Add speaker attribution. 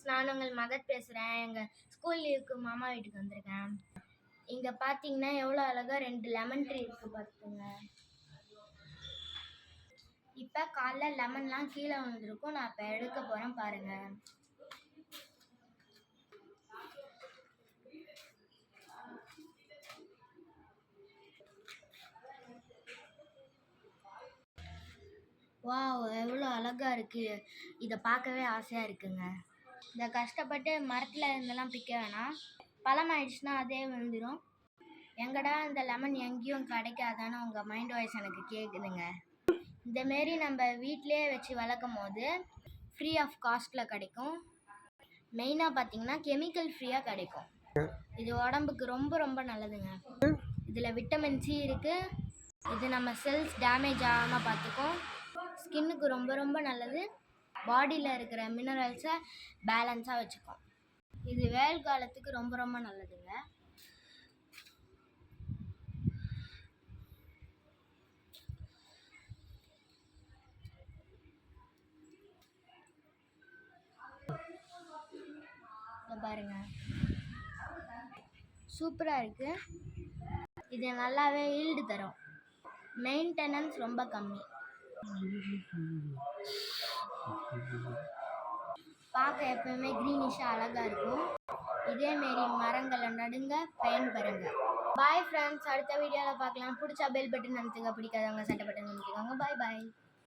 Speaker 1: நான் உங்கள் மகத் பேசுகிறேன். எங்கள் ஸ்கூல் லீவுக்கு மாமா வீட்டுக்கு வந்திருக்கேன். இங்கே பார்த்தீங்கன்னா எவ்வளோ அழகாக 2 லெமன் ட்ரீ இருக்குது பார்த்துங்க. இப்போ காலைல லெமன்லாம் கீழே வந்துருக்கும். நான் இப்போ எடுக்க போகிறேன் பாருங்கள். வாவ், எவ்வளோ அழகாக இருக்குது. இதை பார்க்கவே ஆசையாக இருக்குங்க. இதை கஷ்டப்பட்டு மரத்தில் இருந்தெல்லாம் பிக்க வேணாம். பழம் ஆயிடுச்சுன்னா அதே வந்துடும். எங்கடா இந்த லெமன் எங்கேயும் கிடைக்காதான்னு உங்கள் மைண்ட் வாய்ஸ் எனக்கு கேட்குதுங்க. இந்தமாரி நம்ம வீட்டிலே வச்சு வளர்க்கும் போது ஃப்ரீ ஆஃப் காஸ்ட்டில் கிடைக்கும். மெயினாக பார்த்தீங்கன்னா கெமிக்கல் ஃப்ரீயாக கிடைக்கும். இது உடம்புக்கு ரொம்ப ரொம்ப நல்லதுங்க. இதில் விட்டமின் சி இருக்குது. இது நம்ம செல்ஸ் டேமேஜ் ஆகாமல் பார்த்துக்கும். ஸ்கின்னுக்கு ரொம்ப ரொம்ப நல்லது. பாடியில் இருக்கிற மினரல்ஸை பேலன்ஸாக வச்சுக்கும். இது வெயில் காலத்துக்கு ரொம்ப ரொம்ப நல்லதுங்க. பாருங்க, சூப்பராக இருக்குது. இது நல்லாவே ஈல்டு தரும். மெயின்டெனன்ஸ் ரொம்ப கம்மி. பார்க்க எப்பவுமே க்ரீனிஷாக அழகாக இருக்கும். இதேமாரி மரங்களை நடுங்க, பயன்பெறுங்க. பாய் ஃப்ரெண்ட்ஸ், அடுத்த வீடியோவில் பார்க்கலாம். பிடிச்சா பெல் பட்டன் அமுத்துங்க, பிடிக்காதவங்க சட்டை பட்டன் அமுத்திக்கோங்க. பாய் பாய்.